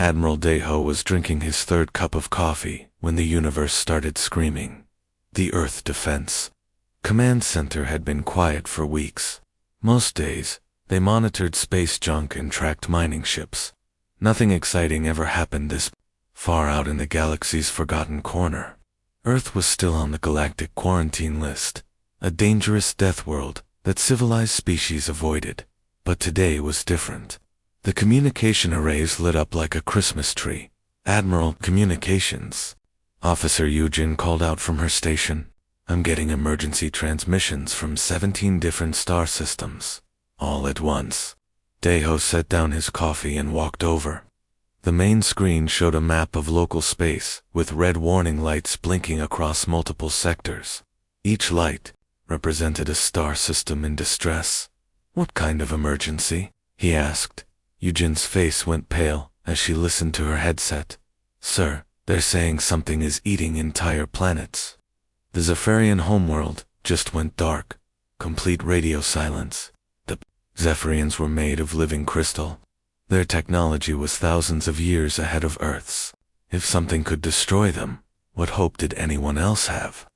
Admiral Deho was drinking his third cup of coffee when the universe started screaming. The Earth Defense Command Center had been quiet for weeks. Most days, they monitored space junk and tracked mining ships. Nothing exciting ever happened this far out in the galaxy's forgotten corner. Earth was still on the galactic quarantine list, a dangerous death world that civilized species avoided. But today was different. The communication arrays lit up like a Christmas tree. Admiral Communications. Officer Yujin called out from her station. I'm getting emergency transmissions from 17 different star systems, all at once. Deho set down his coffee and walked over. The main screen showed a map of local space, with red warning lights blinking across multiple sectors. Each light represented a star system in distress. What kind of emergency? He asked. Eugene's face went pale as she listened to her headset. Sir, they're saying something is eating entire planets. The Zephyrian homeworld just went dark. Complete radio silence. The Zephyrians were made of living crystal. Their technology was thousands of years ahead of Earth's. If something could destroy them, what hope did anyone else have?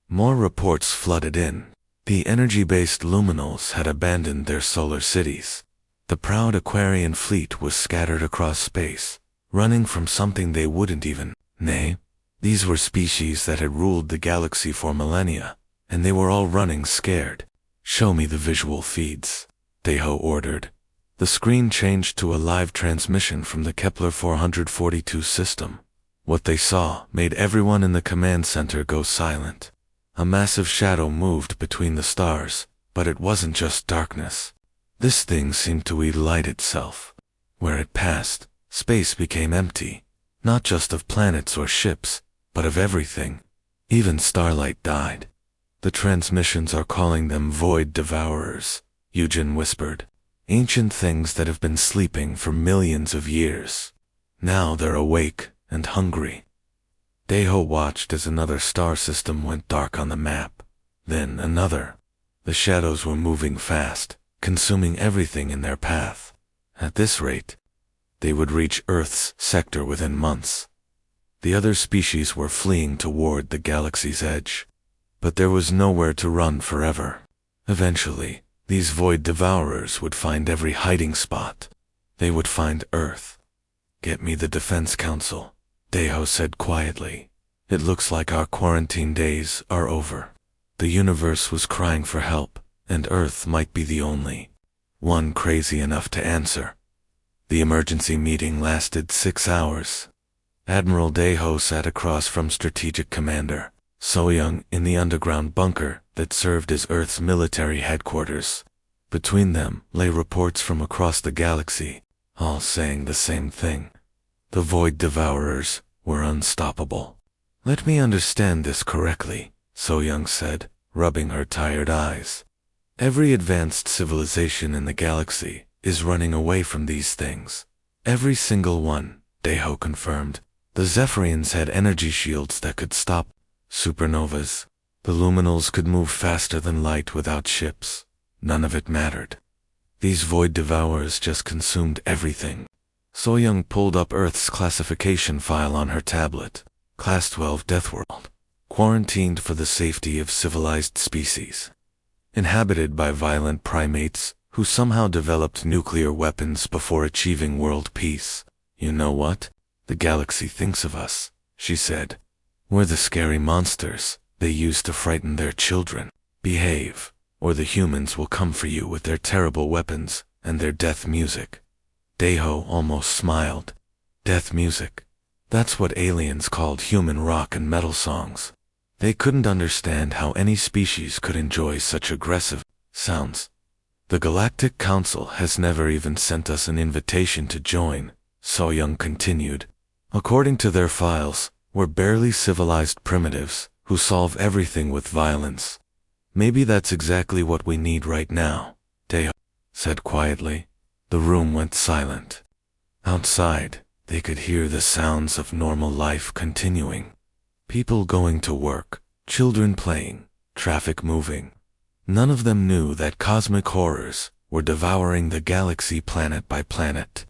More reports flooded in. The energy-based luminals had abandoned their solar cities. The proud Aquarian fleet was scattered across space, running from something they wouldn't even name. These were species that had ruled the galaxy for millennia, and they were all running scared. Show me the visual feeds, Deho ordered. The screen changed to a live transmission from the Kepler 442 system. What they saw made everyone in the command center go silent. A massive shadow moved between the stars, but it wasn't just darkness. This thing seemed to eat light itself. Where it passed, space became empty, not just of planets or ships, but of everything. Even starlight died. The transmissions are calling them void devourers, Eugen whispered. Ancient things that have been sleeping for millions of years. Now they're awake and hungry. Deho watched as another star system went dark on the map. Then another. The shadows were moving fast, consuming everything in their path. At this rate, they would reach Earth's sector within months. The other species were fleeing toward the galaxy's edge. But there was nowhere to run forever. Eventually, these void devourers would find every hiding spot. They would find Earth. Get me the Defense Council, Deho said quietly. It looks like our quarantine days are over. The universe was crying for help, and Earth might be the only one crazy enough to answer. The emergency meeting lasted 6 hours. Admiral Deho sat across from Strategic Commander So-young in the underground bunker that served as Earth's military headquarters. Between them lay reports from across the galaxy, all saying the same thing. The void devourers were unstoppable. Let me understand this correctly, So-young said, rubbing her tired eyes. Every advanced civilization in the galaxy is running away from these things. Every single one, Deho confirmed. The Zephyrians had energy shields that could stop supernovas. The luminals could move faster than light without ships. None of it mattered. These void devourers just consumed everything. So-young pulled up Earth's classification file on her tablet. Class 12 Deathworld. Quarantined for the safety of civilized species. Inhabited by violent primates who somehow developed nuclear weapons before achieving world peace. You know what? The galaxy thinks of us, she said. We're the scary monsters they use to frighten their children. Behave, or the humans will come for you with their terrible weapons and their death music. Deho almost smiled. Death music. That's what aliens called human rock and metal songs. They couldn't understand how any species could enjoy such aggressive sounds. The Galactic Council has never even sent us an invitation to join, So-young continued. According to their files, we're barely civilized primitives who solve everything with violence. Maybe that's exactly what we need right now, Deho said quietly. The room went silent. Outside, they could hear the sounds of normal life continuing. People going to work, children playing, traffic moving. None of them knew that cosmic horrors were devouring the galaxy planet by planet.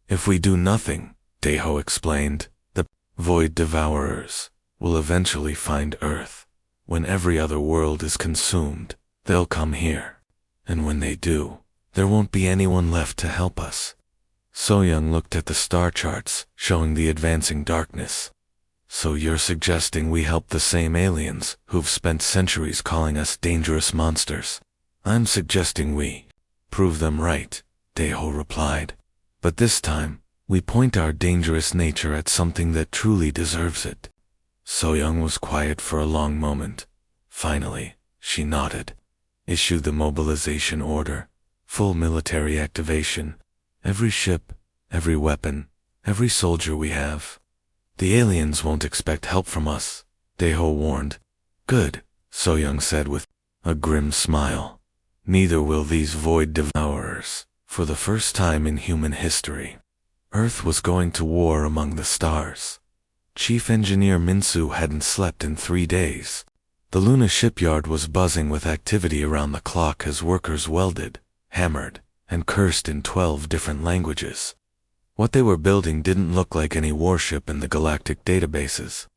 If we do nothing, Deho explained. The Void Devourers will eventually find Earth. When every other world is consumed, they'll come here. And when they do, there won't be anyone left to help us. So-young looked at the star charts, showing the advancing darkness. So you're suggesting we help the same aliens who've spent centuries calling us dangerous monsters? I'm suggesting we prove them right, Deho replied. But this time, we point our dangerous nature at something that truly deserves it. So-young was quiet for a long moment. Finally, she nodded. Issue the mobilization order. Full military activation. Every ship, every weapon, every soldier we have. The aliens won't expect help from us, Deho warned. Good, So-young said with a grim smile. Neither will these void devourers, for the first time in human history. Earth was going to war among the stars. Chief Engineer Minsu hadn't slept in 3 days. The Luna shipyard was buzzing with activity around the clock as workers welded, hammered, and cursed in 12 different languages. What they were building didn't look like any warship in the galactic databases.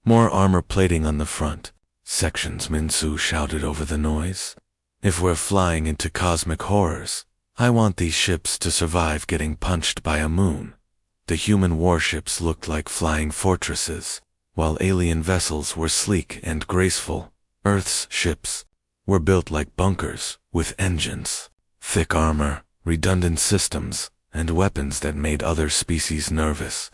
More armor plating on the front sections, Minsu shouted over the noise. If we're flying into cosmic horrors, I want these ships to survive getting punched by a moon. The human warships looked like flying fortresses, while alien vessels were sleek and graceful. Earth's ships were built like bunkers, with engines, thick armor, redundant systems, and weapons that made other species nervous.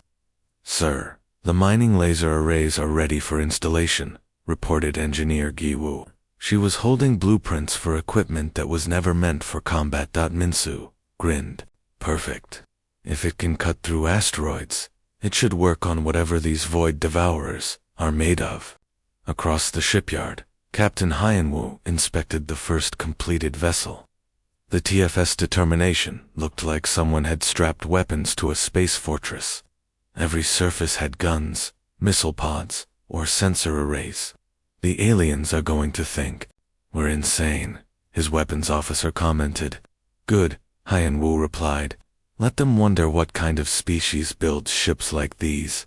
Sir, the mining laser arrays are ready for installation, reported Engineer Giwu. She was holding blueprints for equipment that was never meant for combat. Minsu grinned. Perfect. If it can cut through asteroids, it should work on whatever these void devourers are made of. Across the shipyard, Captain Hyanwu inspected the first completed vessel. The TFS Determination looked like someone had strapped weapons to a space fortress. Every surface had guns, missile pods, or sensor arrays. The aliens are going to think we're insane, his weapons officer commented. Good, Hyanwu replied. Let them wonder what kind of species builds ships like these.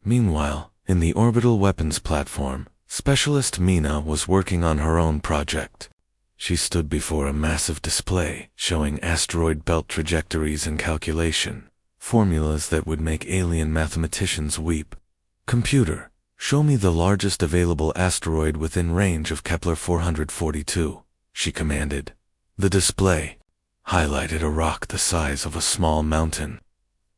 Meanwhile, in the orbital weapons platform, Specialist Mina was working on her own project. She stood before a massive display showing asteroid belt trajectories and calculation, formulas that would make alien mathematicians weep. Computer, show me the largest available asteroid within range of Kepler 442, she commanded. The display highlighted a rock the size of a small mountain.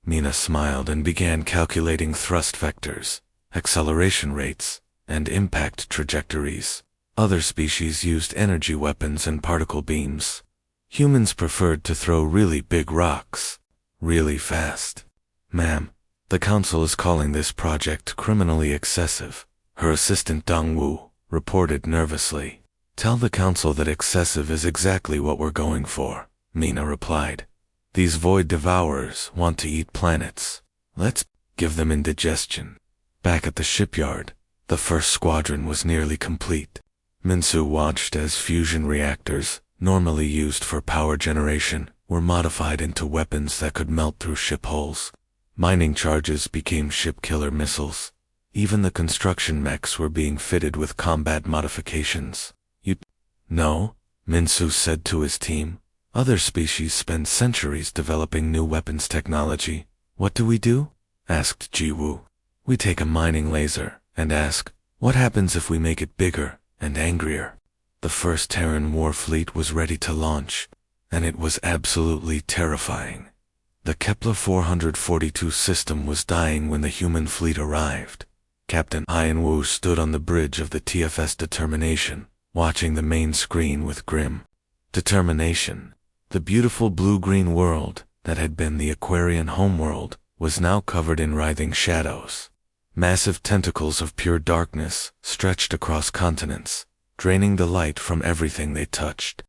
Mina smiled and began calculating thrust vectors, acceleration rates, and impact trajectories. Other species used energy weapons and particle beams. Humans preferred to throw really big rocks, really fast. Ma'am, the council is calling this project criminally excessive, her assistant Dongwu reported nervously. Tell the council that excessive is exactly what we're going for, Mina replied. These void devourers want to eat planets. Let's give them indigestion. Back at the shipyard, the first squadron was nearly complete. Minsu watched as fusion reactors, normally used for power generation, were modified into weapons that could melt through ship hulls. Mining charges became ship-killer missiles. Even the construction mechs were being fitted with combat modifications. No, Minsu said to his team. Other species spend centuries developing new weapons technology. What do? Asked Jiwoo. We take a mining laser and ask, what happens if we make it bigger and angrier? The first Terran war fleet was ready to launch, and it was absolutely terrifying. The Kepler 442 system was dying when the human fleet arrived. Captain Hyanwu stood on the bridge of the TFS Determination, watching the main screen with grim determination. The beautiful blue-green world that had been the Aquarian homeworld was now covered in writhing shadows. Massive tentacles of pure darkness stretched across continents, draining the light from everything they touched.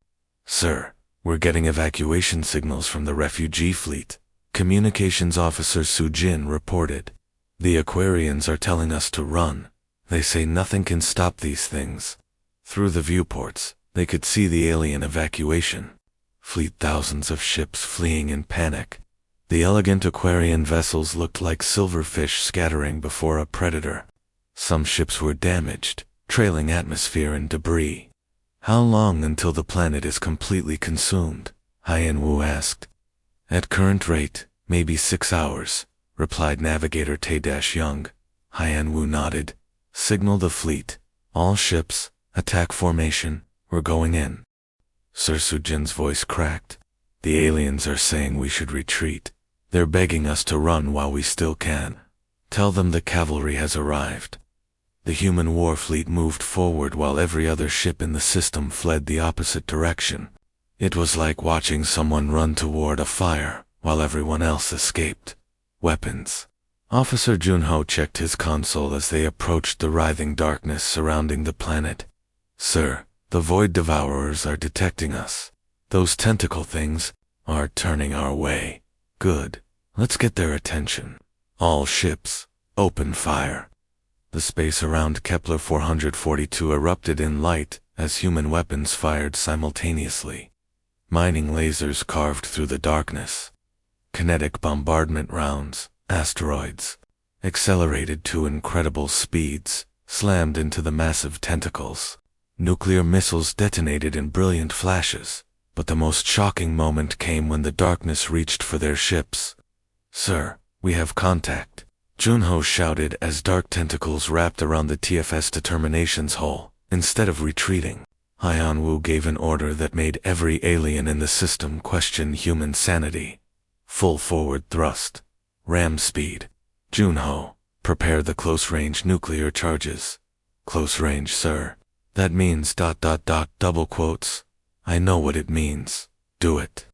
Sir, we're getting evacuation signals from the refugee fleet, Communications Officer Sujin reported. The Aquarians are telling us to run. They say nothing can stop these things. Through the viewports, they could see the alien evacuation. Fleet thousands of ships fleeing in panic. The elegant Aquarian vessels looked like silverfish scattering before a predator. Some ships were damaged, trailing atmosphere and debris. How long until the planet is completely consumed? Hien Wu asked. At current rate, maybe 6 hours, replied Navigator Tae-Young. Hien Wu nodded. Signal the fleet. All ships, attack formation, we're going in. Sir Sujin's voice cracked. The aliens are saying we should retreat. They're begging us to run while we still can. Tell them the cavalry has arrived. The human war fleet moved forward while every other ship in the system fled the opposite direction. It was like watching someone run toward a fire while everyone else escaped. Weapons. Officer Junho checked his console as they approached the writhing darkness surrounding the planet. Sir, the Void Devourers are detecting us. Those tentacle things are turning our way. Good. Let's get their attention. All ships, open fire. The space around Kepler 442 erupted in light as human weapons fired simultaneously. Mining lasers carved through the darkness. Kinetic bombardment rounds, asteroids, accelerated to incredible speeds, slammed into the massive tentacles. Nuclear missiles detonated in brilliant flashes, but the most shocking moment came when the darkness reached for their ships. Sir, we have contact. Junho shouted as dark tentacles wrapped around the TFS determinations hull. Instead of retreating, Hien Wu gave an order that made every alien in the system question human sanity. Full forward thrust. Ram speed. Junho, prepare the close-range nuclear charges. Close range, sir. That means ... double quotes. I know what it means. Do it.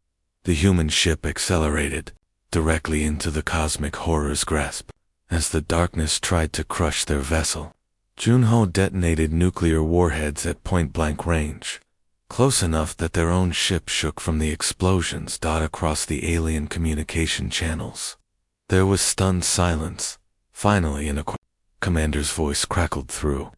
The human ship accelerated, directly into the cosmic horror's grasp. As the darkness tried to crush their vessel, Junho detonated nuclear warheads at point-blank range, close enough that their own ship shook from the explosions across the alien communication channels. There was stunned silence. Finally, a commander's voice crackled through.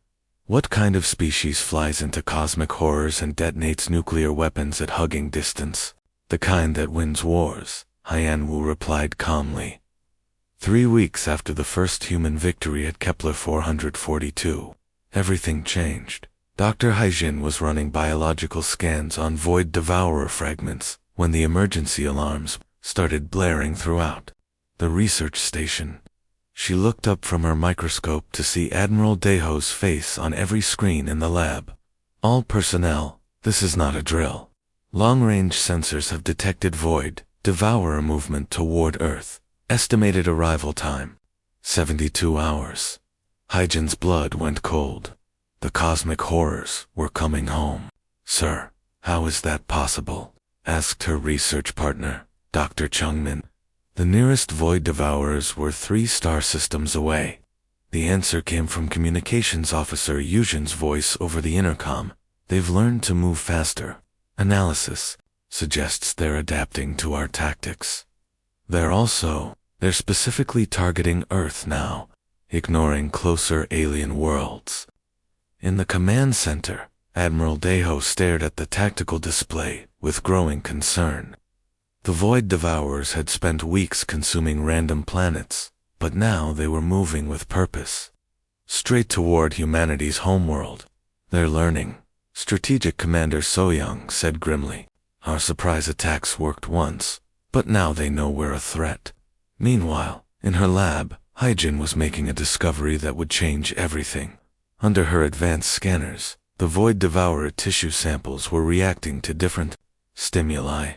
What kind of species flies into cosmic horrors and detonates nuclear weapons at hugging distance? The kind that wins wars, Hien Wu replied calmly. 3 weeks after the first human victory at Kepler 442, everything changed. Dr. Haijin was running biological scans on Void Devourer fragments when the emergency alarms started blaring throughout the research station. She looked up from her microscope to see Admiral Deho's face on every screen in the lab. All personnel, this is not a drill. Long-range sensors have detected Void Devourer movement toward Earth. Estimated arrival time, 72 hours. Haijin's blood went cold. The cosmic horrors were coming home. Sir, how is that possible? Asked her research partner, Dr. Chungmin. The nearest Void Devourers were 3 star systems away. The answer came from Communications Officer Yujin's voice over the intercom. They've learned to move faster. Analysis suggests they're adapting to our tactics. They're specifically targeting Earth now, ignoring closer alien worlds. In the command center, Admiral Deho stared at the tactical display with growing concern. The Void Devourers had spent weeks consuming random planets, but now they were moving with purpose. Straight toward humanity's homeworld. They're learning. Strategic Commander Soyoung said grimly. Our surprise attacks worked once, but now they know we're a threat. Meanwhile, in her lab, Haijin was making a discovery that would change everything. Under her advanced scanners, the Void Devourer tissue samples were reacting to different stimuli.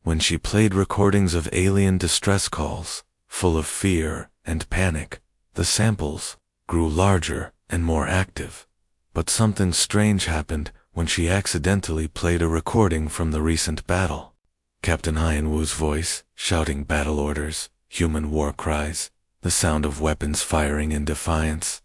When she played recordings of alien distress calls, full of fear and panic, the samples grew larger and more active. But something strange happened when she accidentally played a recording from the recent battle. Captain Hien Wu's voice, shouting battle orders, human war cries, the sound of weapons firing in defiance.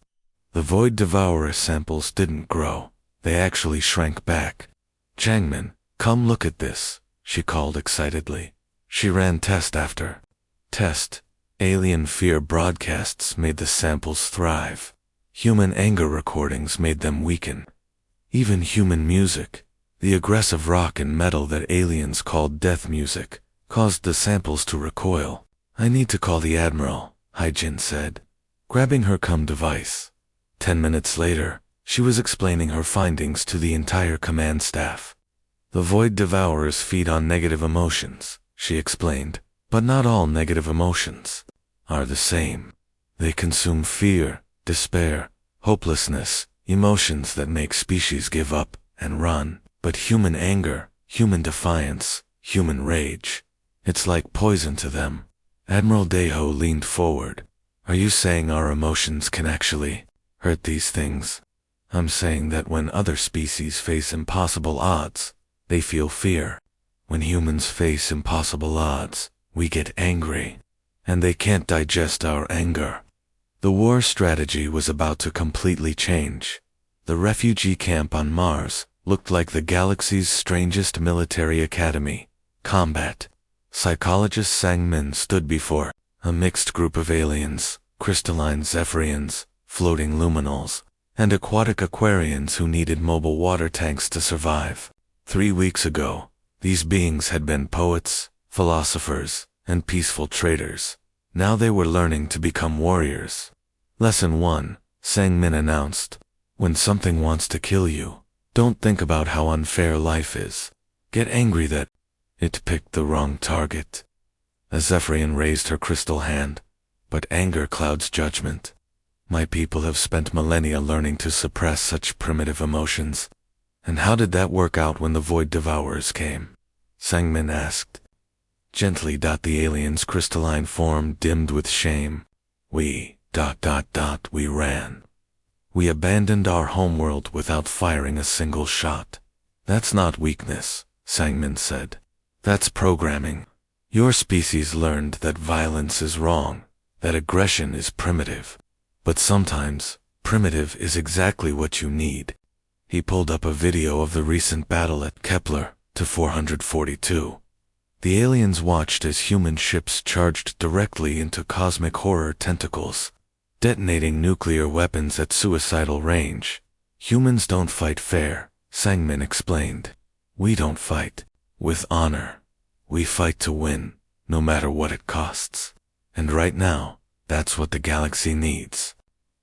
The Void Devourer samples didn't grow. They actually shrank back. Changmin, come look at this, she called excitedly. She ran test after test. Alien fear broadcasts made the samples thrive. Human anger recordings made them weaken. Even human music, the aggressive rock and metal that aliens called death music, caused the samples to recoil. I need to call the Admiral, Hyjin said, grabbing her device. 10 minutes later, she was explaining her findings to the entire command staff. The Void Devourers feed on negative emotions, she explained, but not all negative emotions are the same. They consume fear, despair, hopelessness, emotions that make species give up and run, but human anger, human defiance, human rage, it's like poison to them. Admiral Deho leaned forward. Are you saying our emotions can actually hurt these things? I'm saying that when other species face impossible odds, they feel fear. When humans face impossible odds, we get angry, and they can't digest our anger. The war strategy was about to completely change. The refugee camp on Mars looked like the galaxy's strangest military academy. Combat. Psychologist Sang-min stood before a mixed group of aliens, crystalline Zephyrians, floating luminals, and aquatic Aquarians who needed mobile water tanks to survive. 3 weeks ago, these beings had been poets, philosophers, and peaceful traders. Now they were learning to become warriors. Lesson 1, Sang-min announced. When something wants to kill you, don't think about how unfair life is. Get angry that it picked the wrong target. A Zephyrian raised her crystal hand, but anger clouds judgment. My people have spent millennia learning to suppress such primitive emotions. And how did that work out when the Void Devourers came? Sang-min asked. Gently. The alien's crystalline form dimmed with shame. We ran. We abandoned our homeworld without firing a single shot. That's not weakness, Sang-min said. That's programming. Your species learned that violence is wrong, that aggression is primitive. But sometimes, primitive is exactly what you need. He pulled up a video of the recent battle at Kepler, 442. The aliens watched as human ships charged directly into cosmic horror tentacles, detonating nuclear weapons at suicidal range. Humans don't fight fair, Sang-min explained. We don't fight with honor. We fight to win, no matter what it costs. And right now, that's what the galaxy needs.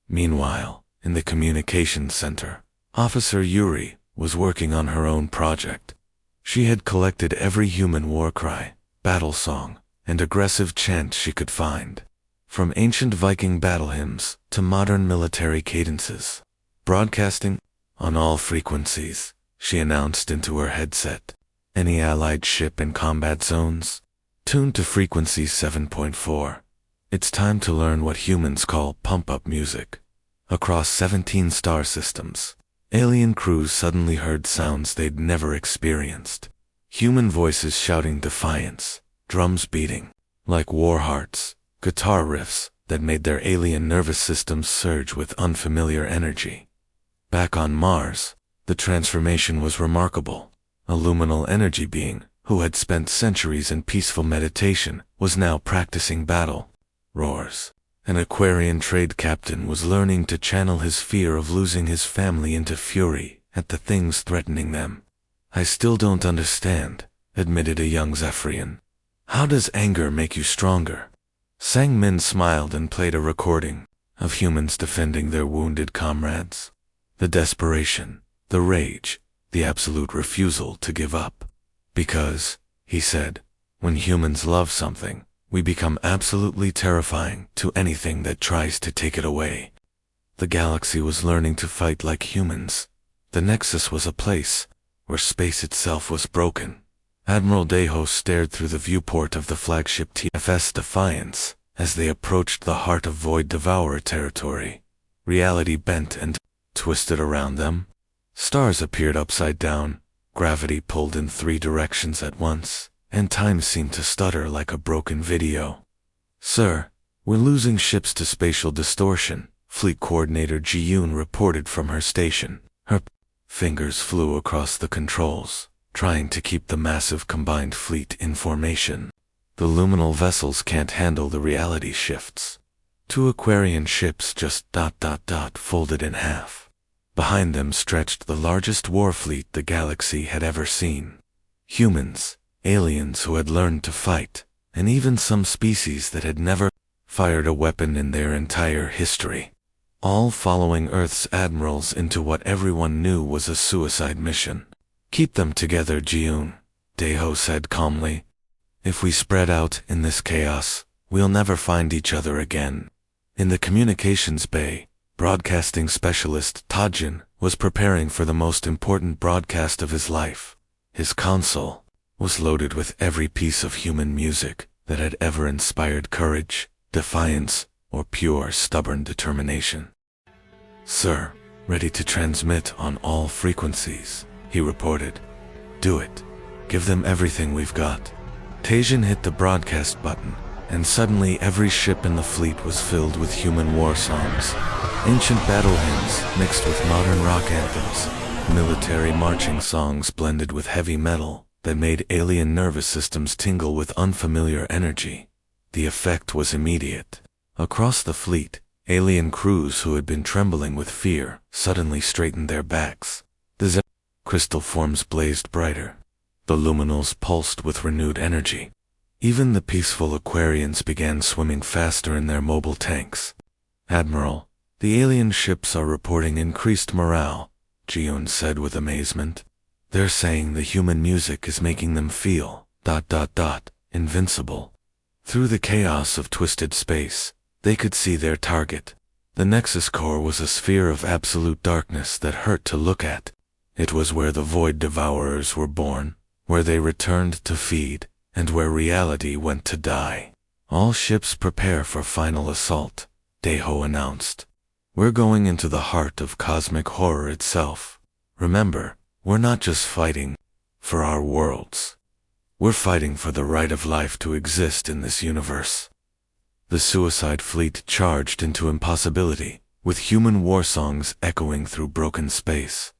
Meanwhile, in the communications center, Officer Yuri was working on her own project. She had collected every human war cry, battle song, and aggressive chant she could find. From ancient Viking battle hymns to modern military cadences. Broadcasting on all frequencies, she announced into her headset. Any allied ship in combat zones? Tuned to frequency 7.4. It's time to learn what humans call pump-up music. Across 17 star systems, alien crews suddenly heard sounds they'd never experienced. Human voices shouting defiance, drums beating, like war hearts, guitar riffs that made their alien nervous systems surge with unfamiliar energy. Back on Mars, the transformation was remarkable. A luminal energy being, who had spent centuries in peaceful meditation, was now practicing battle. Roars. An Aquarian trade captain was learning to channel his fear of losing his family into fury at the things threatening them. I still don't understand, admitted a young Zephyrian. How does anger make you stronger? Sang-min smiled and played a recording of humans defending their wounded comrades. The desperation, the rage, the absolute refusal to give up. Because, he said, when humans love something, we become absolutely terrifying to anything that tries to take it away. The galaxy was learning to fight like humans. The Nexus was a place where space itself was broken. Admiral Deho stared through the viewport of the flagship TFS Defiance as they approached the heart of Void Devourer territory. Reality bent and twisted around them. Stars appeared upside down, gravity pulled in 3 directions at once, and time seemed to stutter like a broken video. Sir, we're losing ships to spatial distortion, Fleet Coordinator Ji-yoon reported from her station. Her fingers flew across the controls, trying to keep the massive combined fleet in formation. The luminal vessels can't handle the reality shifts. 2 Aquarian ships just folded in half. Behind them stretched the largest war fleet the galaxy had ever seen. Humans, aliens who had learned to fight, and even some species that had never fired a weapon in their entire history. All following Earth's admirals into what everyone knew was a suicide mission. "Keep them together, Jiun," Daeho said calmly. "If we spread out in this chaos, we'll never find each other again." In the communications bay, broadcasting specialist Tajin was preparing for the most important broadcast of his life. His console was loaded with every piece of human music that had ever inspired courage, defiance, or pure stubborn determination. "Sir, ready to transmit on all frequencies," he reported. "Do it. Give them everything we've got." Tajin hit the broadcast button, and suddenly every ship in the fleet was filled with human war songs. Ancient battle hymns mixed with modern rock anthems, military marching songs blended with heavy metal that made alien nervous systems tingle with unfamiliar energy. The effect was immediate. Across the fleet, alien crews who had been trembling with fear suddenly straightened their backs. The crystal forms blazed brighter. The luminals pulsed with renewed energy. Even the peaceful Aquarians began swimming faster in their mobile tanks. "Admiral, the alien ships are reporting increased morale," Jiun said with amazement. "They're saying the human music is making them feel ... invincible." Through the chaos of twisted space, they could see their target. The Nexus core was a sphere of absolute darkness that hurt to look at. It was where the Void Devourers were born, where they returned to feed, and where reality went to die. "All ships prepare for final assault," Daeho announced. "We're going into the heart of cosmic horror itself. Remember, we're not just fighting for our worlds. We're fighting for the right of life to exist in this universe." The suicide fleet charged into impossibility, with human war songs echoing through broken space.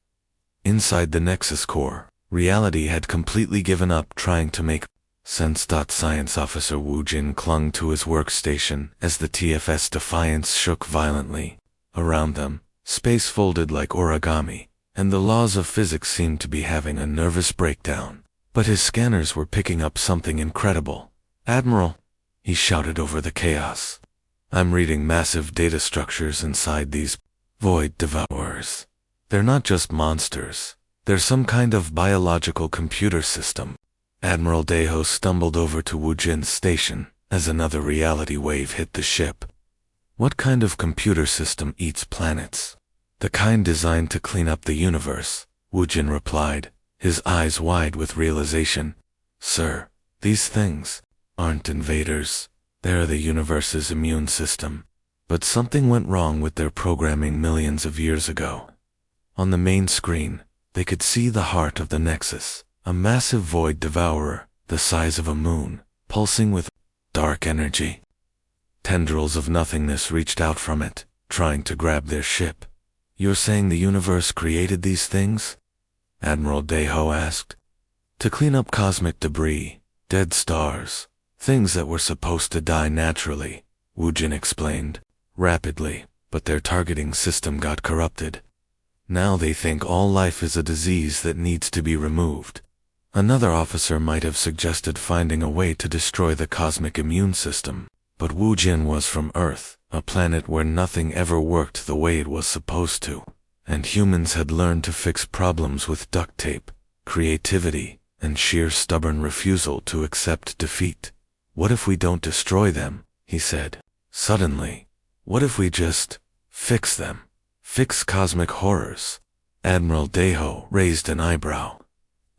Inside the Nexus core, reality had completely given up trying to make sense. Science Officer Wu Jin clung to his workstation as the TFS Defiance shook violently. Around them, space folded like origami, and the laws of physics seemed to be having a nervous breakdown. But his scanners were picking up something incredible. "Admiral," he shouted over the chaos, "I'm reading massive data structures inside these Void Devourers. They're not just monsters. They're some kind of biological computer system." Admiral Daeho stumbled over to Wu Jin's station as another reality wave hit the ship. "What kind of computer system eats planets?" "The kind designed to clean up the universe," Wu Jin replied, his eyes wide with realization. "Sir, these things aren't invaders. They're the universe's immune system. But something went wrong with their programming millions of years ago." On the main screen, they could see the heart of the Nexus, a massive void devourer, the size of a moon, pulsing with dark energy. Tendrils of nothingness reached out from it, trying to grab their ship. "You're saying the universe created these things?" Admiral Daeho asked. "To clean up cosmic debris, dead stars, things that were supposed to die naturally," Wu Jin explained, rapidly, "but their targeting system got corrupted. Now they think all life is a disease that needs to be removed." Another officer might have suggested finding a way to destroy the cosmic immune system, but Wu Jin was from Earth, a planet where nothing ever worked the way it was supposed to, and humans had learned to fix problems with duct tape, creativity, and sheer stubborn refusal to accept defeat. "What if we don't destroy them?" he said. Suddenly, "what if we just fix them? Fix cosmic horrors?" Admiral Daeho raised an eyebrow.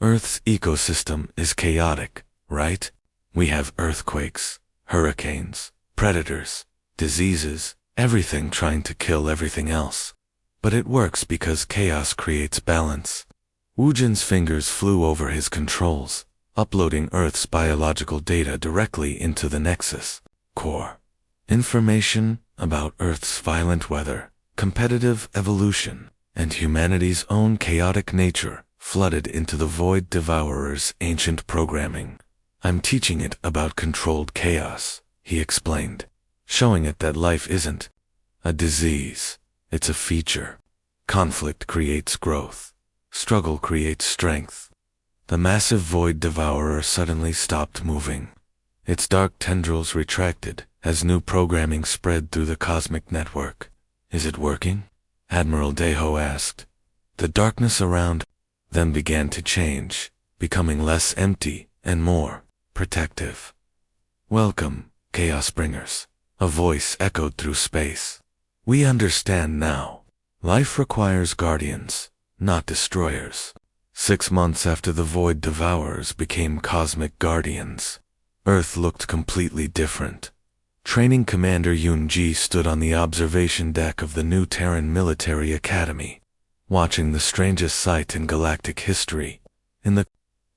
"Earth's ecosystem is chaotic, right? We have earthquakes, hurricanes, predators, diseases, everything trying to kill everything else. But it works because chaos creates balance." Wu Jin's fingers flew over his controls, uploading Earth's biological data directly into the Nexus core. Information about Earth's violent weather, competitive evolution, and humanity's own chaotic nature flooded into the Void Devourer's ancient programming. "I'm teaching it about controlled chaos," he explained, showing it that life isn't a disease, it's a feature. Conflict creates growth. Struggle creates strength. The massive Void Devourer suddenly stopped moving. Its dark tendrils retracted as new programming spread through the cosmic network. Is it working? Admiral Deho asked. The darkness around them began to change, becoming less empty and more protective. Welcome, Chaos Bringers. A voice echoed through space. We understand now. Life requires guardians, not destroyers. 6 months after the Void Devourers became cosmic guardians, Earth looked completely different. Training Commander Yoon-ji stood on the observation deck of the new Terran Military Academy, watching the strangest sight in galactic history. In the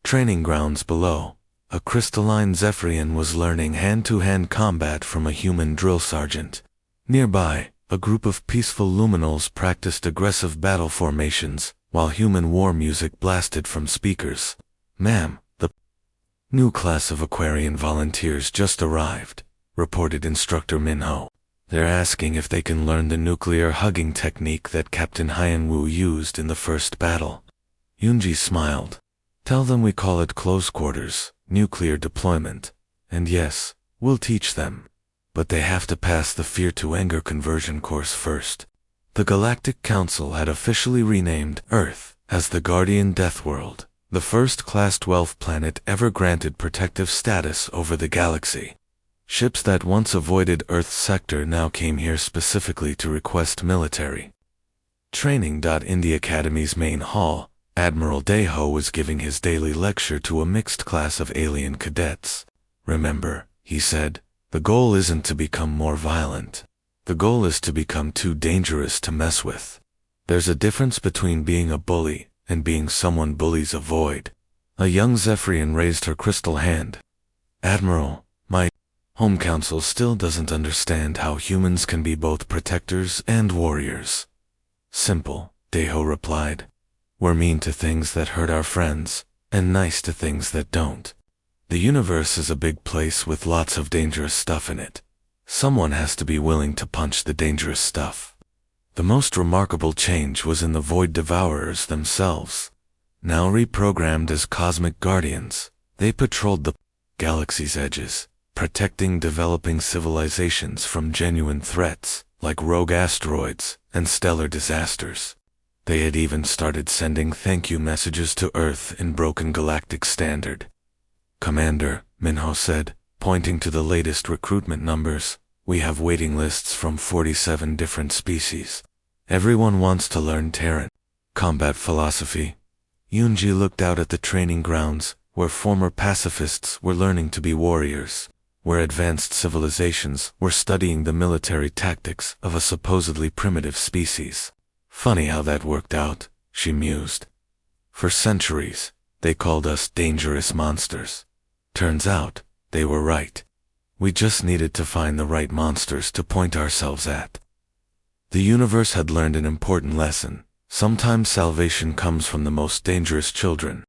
training grounds below, a crystalline Zephyrian was learning hand-to-hand combat from a human drill sergeant. Nearby, a group of peaceful luminals practiced aggressive battle formations, while human war music blasted from speakers. Ma'am, the new class of Aquarian volunteers just arrived, reported Instructor Minho. They're asking if they can learn the nuclear hugging technique that Captain Hyan-woo used in the first battle. Yoonji smiled. Tell them we call it close quarters, nuclear deployment. And yes, we'll teach them. But they have to pass the fear-to-anger conversion course first. The Galactic Council had officially renamed Earth as the Guardian Deathworld, the first Class 12 planet ever granted protective status over the galaxy. Ships that once avoided Earth's sector now came here specifically to request military training. In the Academy's main hall, Admiral Deho was giving his daily lecture to a mixed class of alien cadets. Remember, he said, the goal isn't to become more violent. The goal is to become too dangerous to mess with. There's a difference between being a bully and being someone bullies avoid. A young Zephyrian raised her crystal hand. Admiral, my home council still doesn't understand how humans can be both protectors and warriors. Simple, Deho replied. We're mean to things that hurt our friends, and nice to things that don't. The universe is a big place with lots of dangerous stuff in it. Someone has to be willing to punch the dangerous stuff. The most remarkable change was in the Void Devourers themselves. Now reprogrammed as cosmic guardians, they patrolled the galaxy's edges, protecting developing civilizations from genuine threats, like rogue asteroids and stellar disasters. They had even started sending thank you messages to Earth in broken galactic standard. Commander, Minho said, pointing to the latest recruitment numbers, we have waiting lists from 47 different species. Everyone wants to learn Terran combat philosophy. Yoonji looked out at the training grounds, where former pacifists were learning to be warriors, where advanced civilizations were studying the military tactics of a supposedly primitive species. Funny how that worked out, she mused. For centuries, they called us dangerous monsters. Turns out, they were right. We just needed to find the right monsters to point ourselves at. The universe had learned an important lesson. Sometimes salvation comes from the most dangerous children.